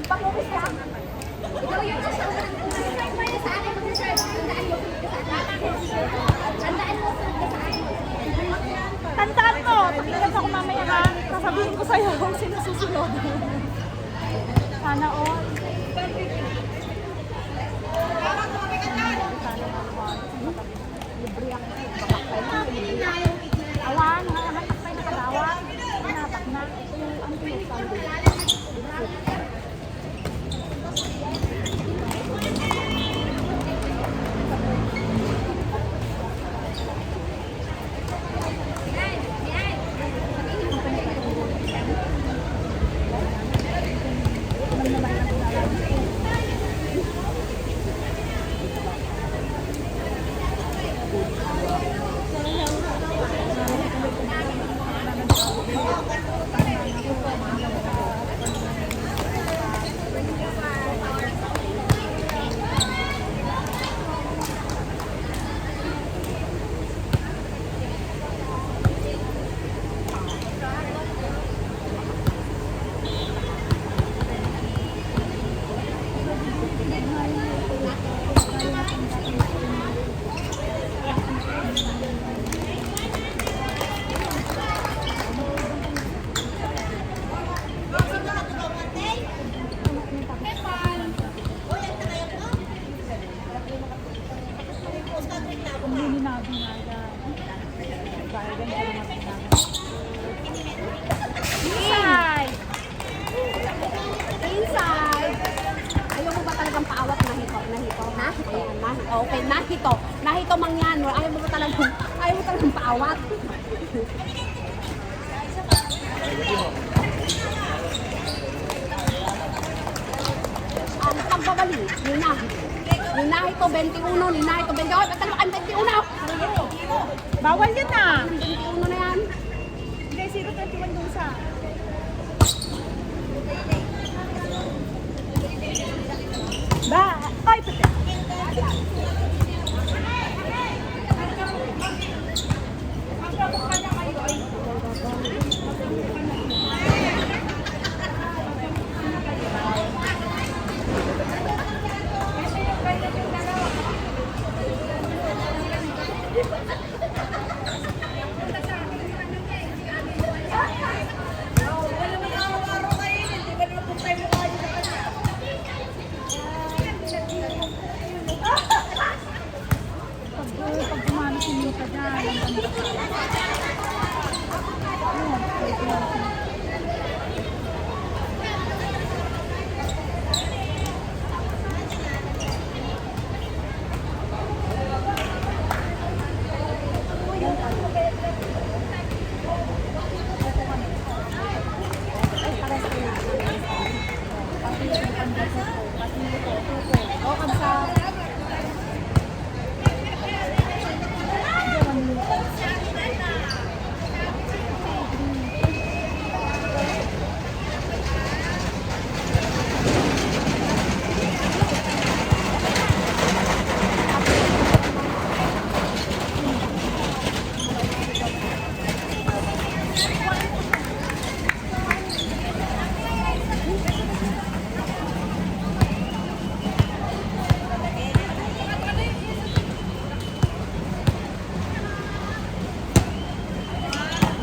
Magpapukis ka. Ikaw yung susunod. Mag-serve mo sa akin. Mag-serve. Tandaan mo. Tandaan mo sa akin. Tandaan mo, pakilas ako mamaya ha. Sasabihin ko sa'yo kung sino susunod. Sana all. Libre ako. Awan, matakpay na kadawa. Pinapak na. Ito yung ang pinagsabi. Inside! Inside! Ayaw mo ba talagang paawat na hito? Ha? Ayan, nahito. Okay, nahito. Nahito mang yan. Ayaw mo talagang paawat. Pagbabali, Nina. Nina ito 21, Nina ito 28. Ba't ano kayo 21? Bawal yan na. 21 na yan. Hindi, 021 dun sa. Ba? Ay, pati. Pag kumano sinita dyan,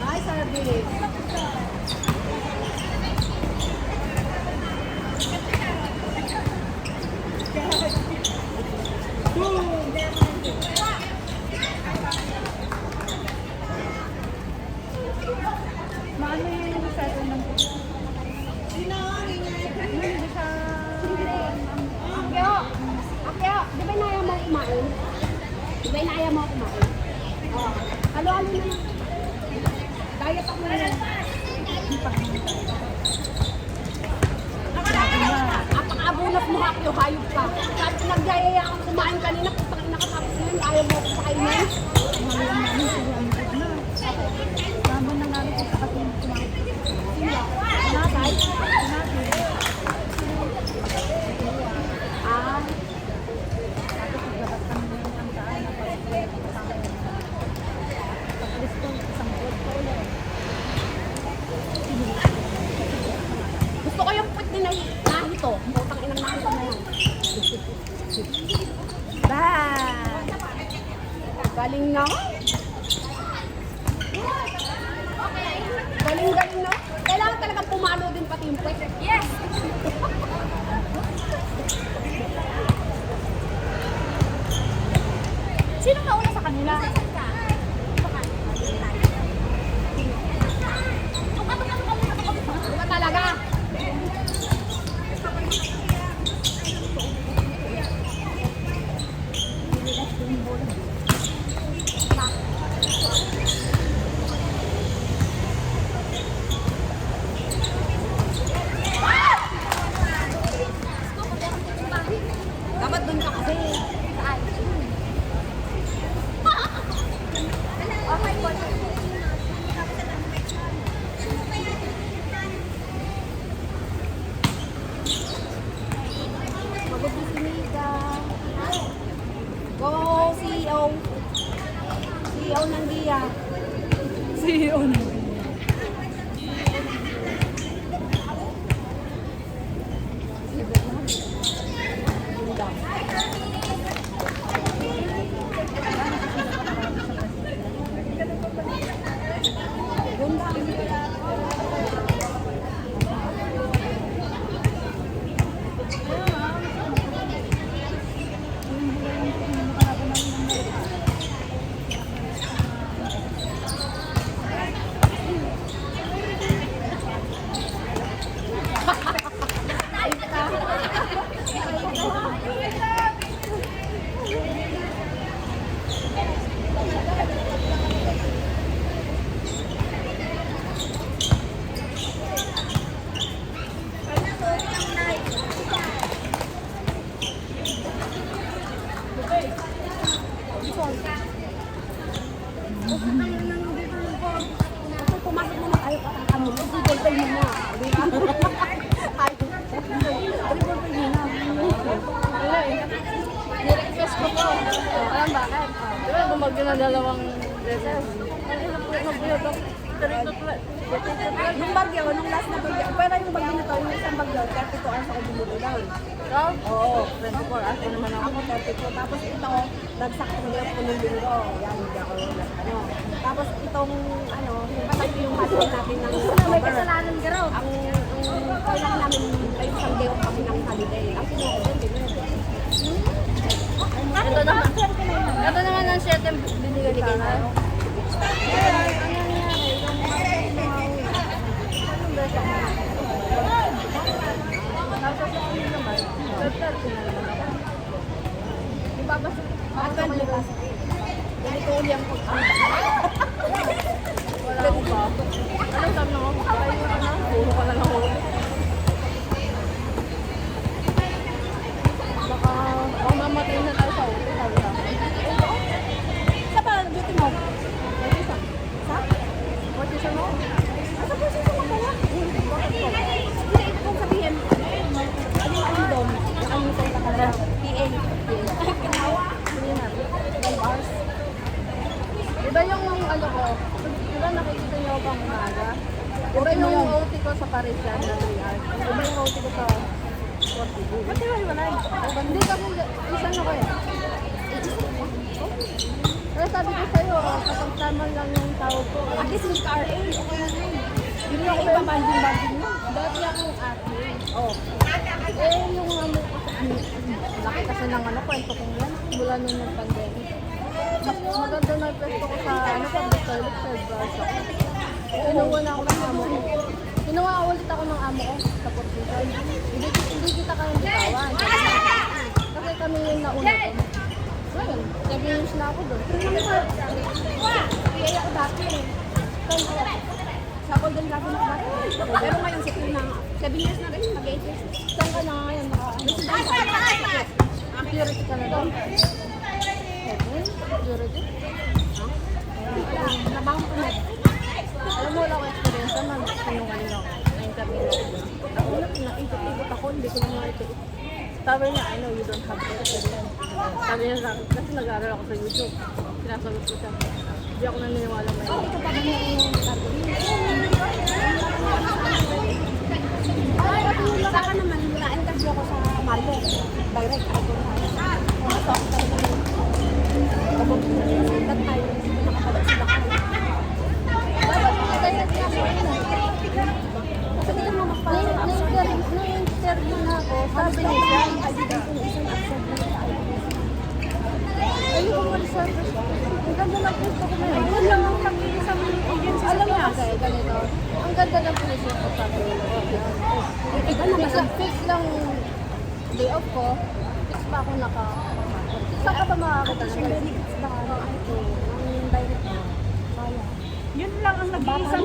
Nice service. maano yung settle ng Akyo, di ba inaya mo kumain? Di ba inaya mo kumain? Oh, halo-halo na lang. Diet ako na lang. Apang-abunot mo Akyo, hayop ka. Sabi ko nagyayaya kang kumain kanina, putang ina ka tapos yun, ayaw mo ako pakainin. Tama na nga rin sa katulog kumain. Nasay? Ah, gusto ko yung put din na nahito. Putang inang nahito na yan. Bang! Galing na. Galing na. Kailangan talagang pumalo din pati yung puwet. Yes! Sino nauna sa kanila? Diba talaga? Dapat dun ka kasi. Saan? Okay po. Maganda si Mika. Go, CEO. CEO ng Dia. CEO na. Pumasok mo na tayo para kamo. Google Pay mo na. Di ba? Ay, Google Pay mo na. Ni-request ko po. Alam bakit? Di ba bumagyo na dalawang beses? Yung bagyo, nung last na bagyo, pero yung bagyo na to, yung isang bagyo, 32 hours ako bumubulan. Ikaw? Oo, 24 hours naman ako, 32. Tapos ito, nagsak ko nila po ng linggo. Yan, hindi ako ano. Tapos itong, ano, yung patay yung husband natin ng May kasalanan ka raw. ang kailangan namin ay isang day off kami ng holiday. Ang kinuha ko din, Ito naman. Ito naman ang 7 binigay sa akin. Bakal bukas. Ganito uli ang Wala ko ba? Ano sabi mo? Kayo ka na? Puro ka na lang huli. Baka mamatay na tayo sa ulo. Sabi sa akin. Sa ba, duty mo? Sa? Position mo? Asa po siya sa kaya? Hindi, kung sabihin, ano yung andom? Nakalimutan ka pala. PA. Kinawa. Hindi na. 12 hours. Iba yung ano ko. Diba nakikita niyo ako pang umaga? Iba yung OT ko sa Parisian na 3 hours. Iba yung OT ko sa 42. Ba't diba hiwalay? Hindi kasi isa na ko eh. Kaya sabi ko sa'yo, kapag tama lang yung tawag ko. At least yung RA. Okay na yun. Hindi yung iba banding mo. Dati akong admin. Oh. Eh, yung ano ko sa laki kasi ng ano, kwento kong yan. Mula nung nag-pandemic. Maganda na pwesto ko sa ano, public toilet sa Barca. Kinuha na ako ng amo ko. Kinuha ulit ako ng amo ko sa position. Hindi kita kayong bitawan. Kasi kami yung nauna ko. Ngayon, 7 years na ako doon. Kaya ako dati eh. Sa Golden Dragon ako dati. Pero ngayon sa na 7 years na rin, mag-8 years. Saan ka na ngayon? Purity ka na doon? Purity? Nabangon ko na. Alam mo, wala akong experience naman. Sinungaling ako. Na-interview ako. Ako na, pinaikot-ikot ako, hindi ko na makikita. Sabi niya, I know you don't have experience. Sabi niya sa akin, kasi nag-aaral ako sa YouTube. Sinasagot ko siya. Hindi ako naniniwala mo yun. Ito pa ganyan yung gagawin. Saka naman, wala ka mo, direct ako na. Pumasok ako talaga ng kabog na that time, nakapalap sila ka. Dapat magkaya niya ako. Kasi hindi ka mo makapalap. Na-interview na ako. Sabi niya, ayun ko mag-service. Ang ganda ng puso ko ngayon. Ayun lang ang pag-iisang agency sa Alam niya class. kasi, ganito. Ang ganda ng puso ko sabi ko. Iba naman Isa fix lang day off ko. Fix pa ako naka. Saan ka ba makakita Kasi ng ganito? benefits na ang direct na. Kaya. Yun lang ang nag-iisang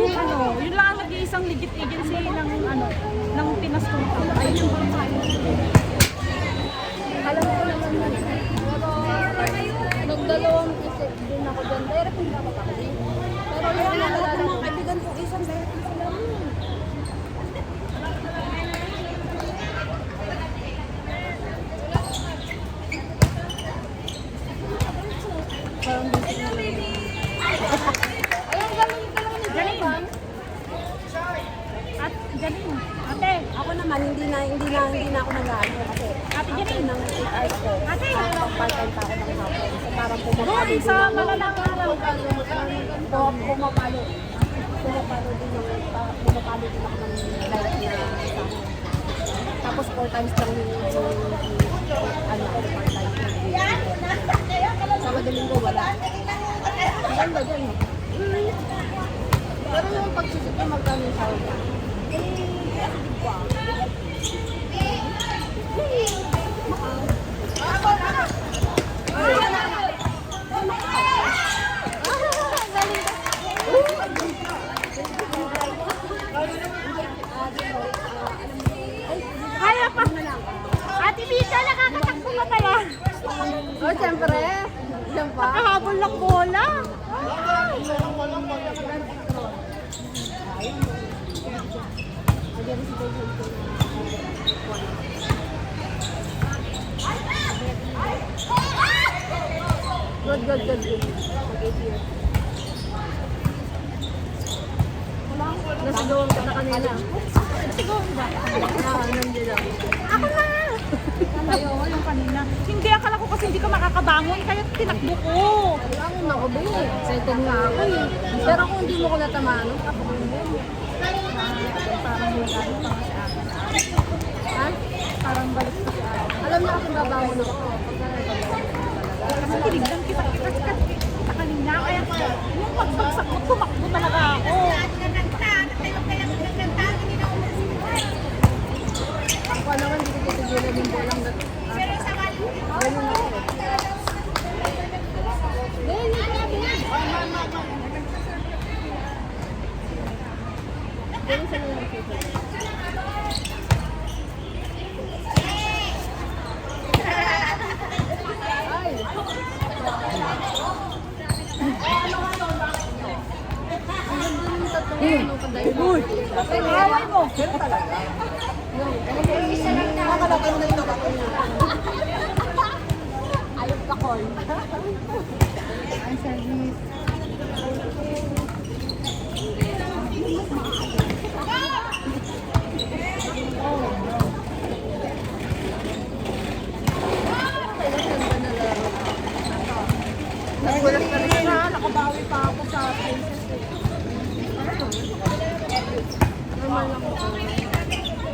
yun lang ang nag-iisang legit agency ng Pinas Company. Ayun yung mga kaya. Alam ko naman yun. Pero nagdalawang isip din ako dyan. Direct hindi ako pakali. Pero Kaya yun nga, ang lahat ng nalala mga ko. kaibigan ko, isang direct na sila. Parang busy na lang. Ayun, galing ka lang ni Japan. At galing. Ate, Ako naman, hindi na ako nag-ano kasi Ate after Jenny. ng 8 hours ko, Ate. part-time pa ako ng hapon. So parang doon pumapalo sa din malalang araw. pumapalo din ng pumapalo din ako ng light na sa akin. Tapos 4 times lang yung ano ako part-time. Sa madaling ko wala. Ang ganda dyan. Pero yung pagsisip ko magkano yung sahod niya? Kaya pa. Ate Vita, nakakatakbo ka pala. Oh, siyempre. Diyan pa. Nakahabol ng bola. Good. Nasigawan ka na kanina. Sigawan ba? Nandiyan lang. Ako na! Tayo, yung kanina. Hindi, akala ko kasi hindi ka makakabangon, kaya tinakbo ko. Ang ako ba eh. Excited nga ako eh. Pero kung hindi mo ko natamaan, ako ba yun? Parang balik pa sa akin. Ha? Parang balik pa sa akin. Alam na kasi babangon ako. Kasi tinignan kita kanina, kaya yung pagbagsak mo, tumakbo talaga ako. Ako naman hindi ko titigilan yung bolang ganun ako. Ganun sa mga nakikita. Ay! Ang ganda ng tattoo ng kadayon. Away mo! Pero talaga. Nakakalagay na yung ako niya. Ayok ka, Col. Ang service. Nagulat ka rin na. Nakabawi pa ako sa places. Normal lang ako.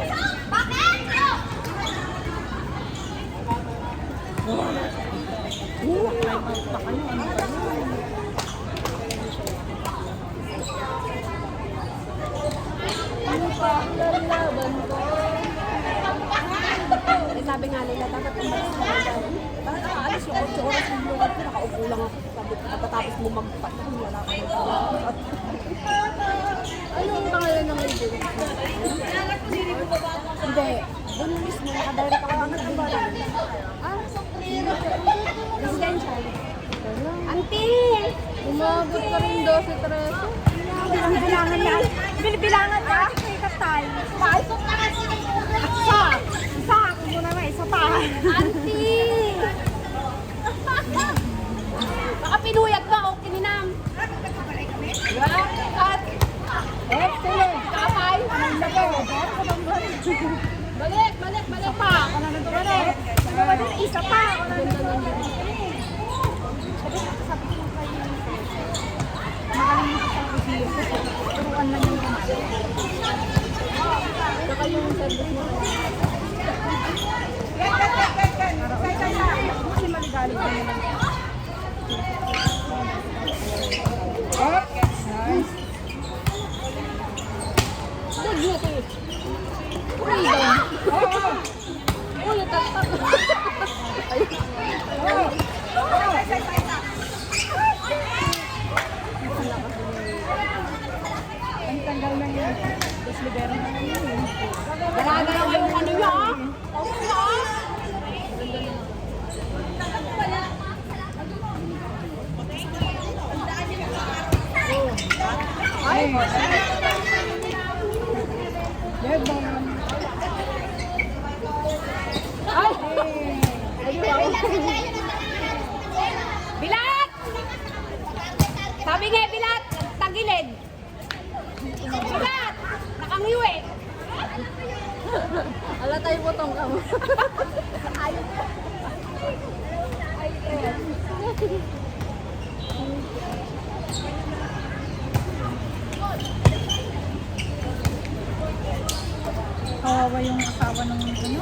Ano pa ang lalaban ko? Eh, sabi nga nila, dapat umalis ka na. Bakit nakaalis yung 8 oras yung lugar ko, nakaupo lang ako. Sabi ko, pagkatapos mo magpatong, wala ka nang Ano ang pangalan ng agency? Hindi. Doon mismo, nakadirect ako ng nagbilang. Ah, Residential. Auntie! Umabot ka rin 12-13. Bilangan yan. Bilibilangan na. Ikat tayo. Isa. Isa. Ako muna na. Isa pa. Auntie! Baka pinuyat ba o kininam? Cut! Excellent! Kapay! Ang laki. Balik, balik, balik pa. Wala na doon eh. Dalawa din, isa pa. Wala na doon. Sabi ko kayo yung magaling mo sa review. Turuan lang yung gumalo. Saka yung service mo. Kasi maligalig na nila. Duty. Freedom. Ulit at Ang tanggal na yun. Tapos libero na yun. Gala-gala yung ano niya, ah. Ay! Dead ball. Ay! Bilat! Sabi nga, bilat! Tagilid! Bilat! Nakangiwi! Ala tayo botong ka mo. Kawawa yung asawa ng ano,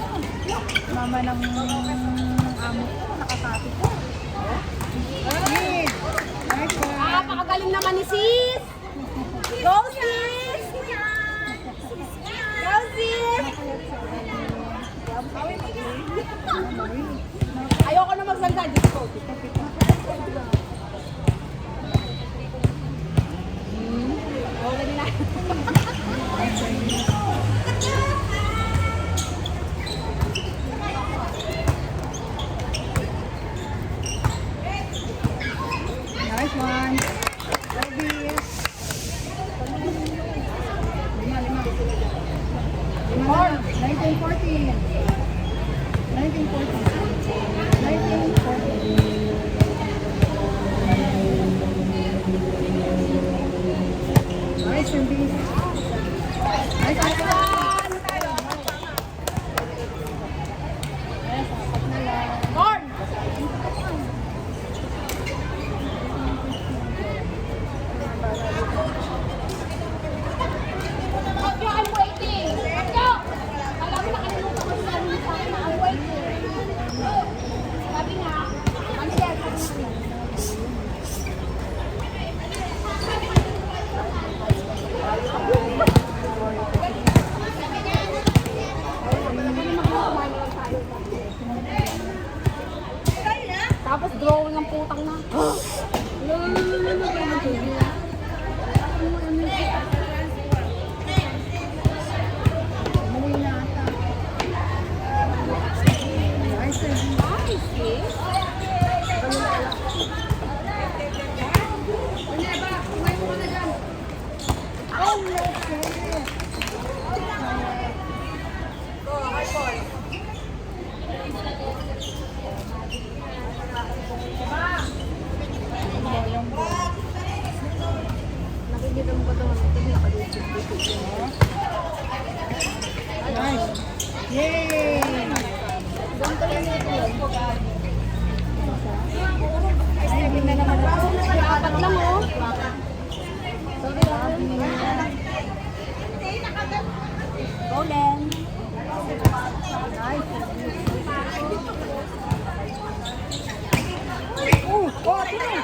mama ng amo ko, nakakapit ko. Hey, nice one. Ah, pakagaling naman ni sis! Go sis! Go sis! Ayoko na magsalita, Diyos ko. Wala nila. Nice one. Service. Lima. 1914. 1914. Nice service. Nice one. Corn! Okyo, I'm waiting! Okyo! Alam mo, nakalimutan ko sa amin sa akin na I'm waiting. Sabi nga, ang share ko na. Tapos drawing ng putang na. Mali na ata. Nice service. Oh, okay. Nakikita mo ba ito? Nakadusip. Nice. Yay! Ganito lang ito yun. Ay, tingnan naman ako. Apat lang oh. Sorry ah. Golden. Oh, tingnan.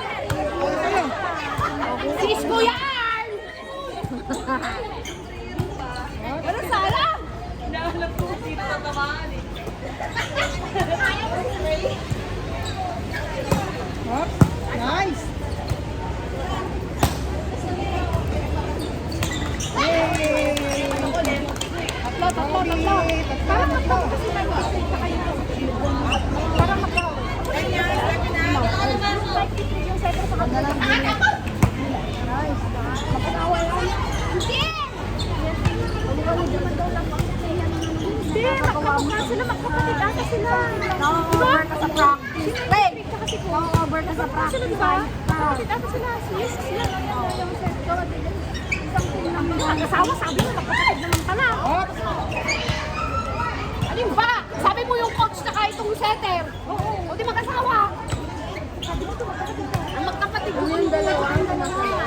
Sis ko yan! Ano sala? Hinahanap ko dito sa tamaan eh. Oh, nice. Yay! Tatlo. Parang tatlo. Parang magkaw. Yung center sa kanila. Nice. Makakawal lang. Hindi! Hindi, magkamukha sila, magkapatid ata sila. Naka-over ka sa practice. Wait! Naka-over ka sa practice. Sila, diba? Magkapatid ata sila. Yes, sila. Yung center. Isang pinang magkakasawa, sabi mo, magkapatid naman pala. Oh, setter. Oo. O di mag-asawa. Ang magkapatid. Ano yung dalawa? Ano na sila?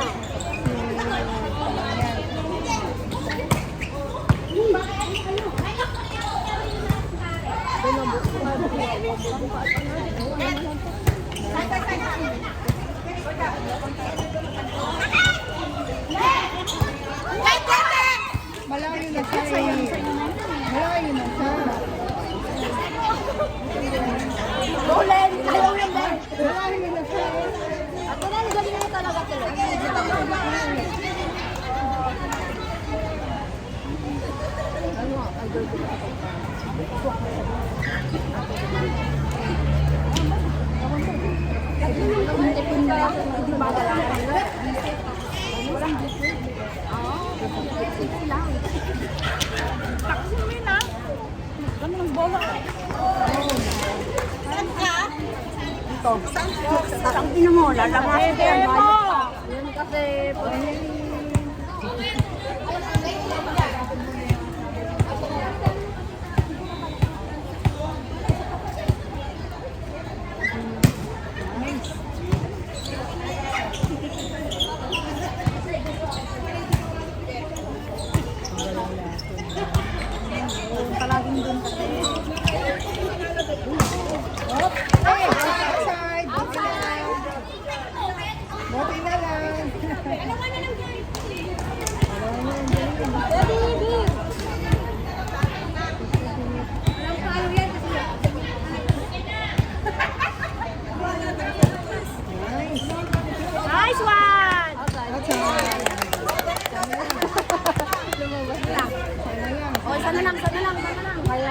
Malayo na siya eh. Malayo na siya. Roland, ayaw yung Ben. Malayo na siya. At yan, galing na talaga sila. Ano? Idol ko ba? Taksin mo yun ah. Alam mo ng bola. Ang ina mo, lalabas ko yan. Yan kasi Palaging dun kasi. Hey, outside. Buti na lang. Nice one! Outside. lumabas lang. O, isa na lang, isa na lang, isa na lang. Kaya.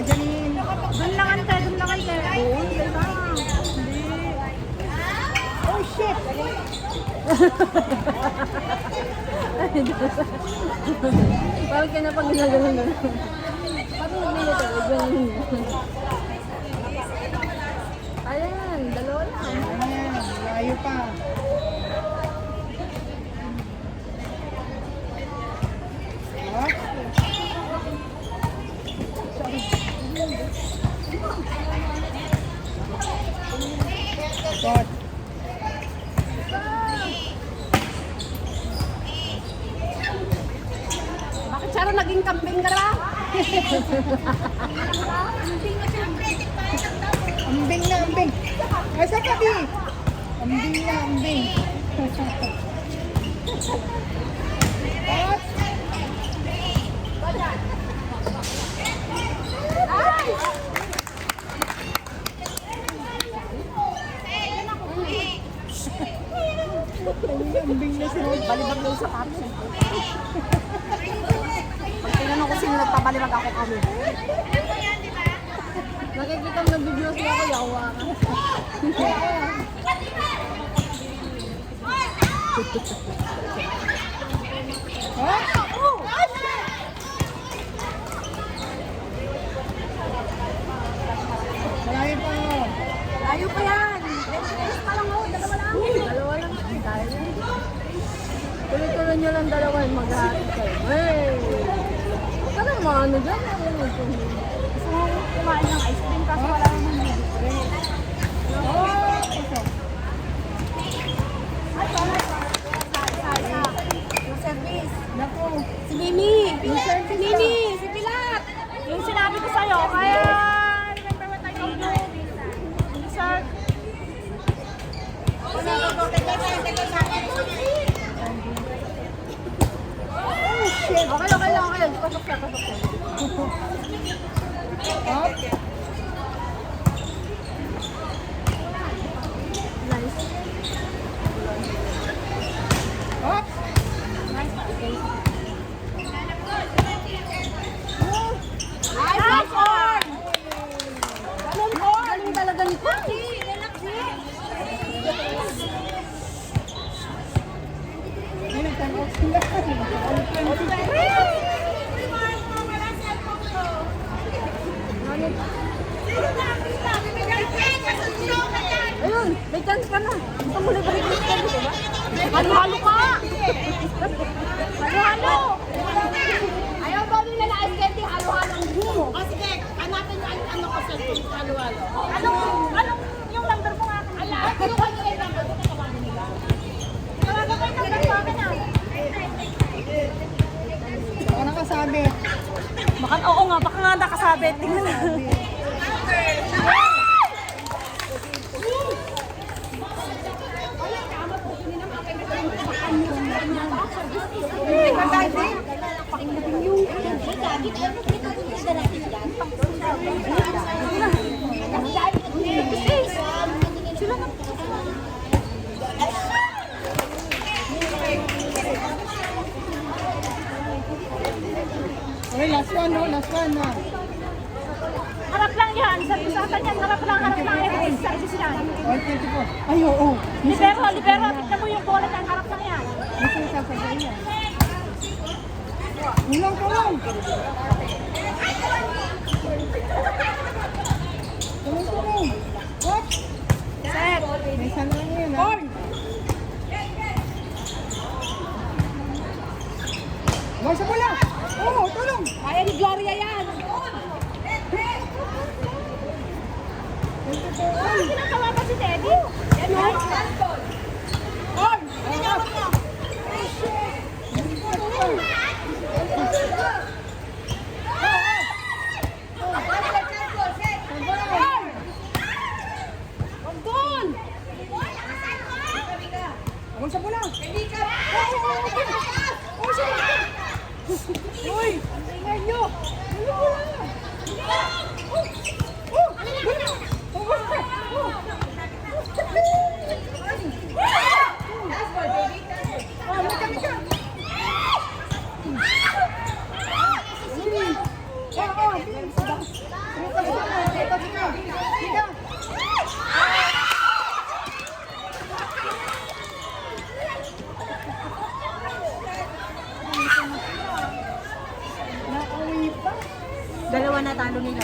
Janine. Dun lang ante, dun lang ante. Doon, diba? Oh shit. Parang kaya na pag ginagano na. Parang nagbili ito. Ganyan. Ayan, dalawa lang. Ayan, layo pa. God. Bakit siya rin naging kambing ka ra? Ambing na ambing. Ay, sa kabi. Ambing na ambing. What? Ambing na sila. Balibag yung sapatos. Pag tinanong ko sino nagpabalibag ako kami. Nakikita mo nag-video sila ko, yawa ka. Malayo pa. Layo pa yan. Let's pa lang ako, dalawa lang. Dalawa lang. Dahil yan. Tuloy-tuloy nyo lang dalawa yung maghahati kayo. Hey! Huwag ka nang maano dyan. Gusto mo kumain ng ice cream kasi wala namang libre. Ay, sana. Sana. Yung service. Naku. Si Mimi. Si Mimi. Si Pilat. Yung sinabi ko sa'yo, kaya remember what I told you. Dessert. Okay lang. Pasok siya. Up. Nice. Up. Nice one! Ganun po! Galing talaga ni Coach. Relax, May chance ka na. Gusto mo libre yung schedule, di ba? Halo-halo ka! Halo-halo! Ayaw daw nila na ice candy, halo-halo ang gumo. O sige, hanapin yung ano ko sa halo-halo. Anong yung number mo nga? Ala, yung ano yung number mo? Tatawagan nila. Tawagan kayo number sa akin ah. Baka nakasabi. Oo nga, baka nga nakasabi. Tingnan na. Okay, last one, no? Last one, no? Harap lang yan. Sabi sa akin yan. Harap lang. Sabi sila. All 24. Ay, oo. Libero. Tignan mo yung bola dyan. Harap lang yan. May sinasasabihin yan. Tulong! Tulong! What? Set. May sana lang yun, ha? Boy, sa bola! Oo, tulong! Kaya ni Gloria yan. Kinatawagan si Teddy. Yan o. Abang sa bola! Uy! Ingay nyo! Sige!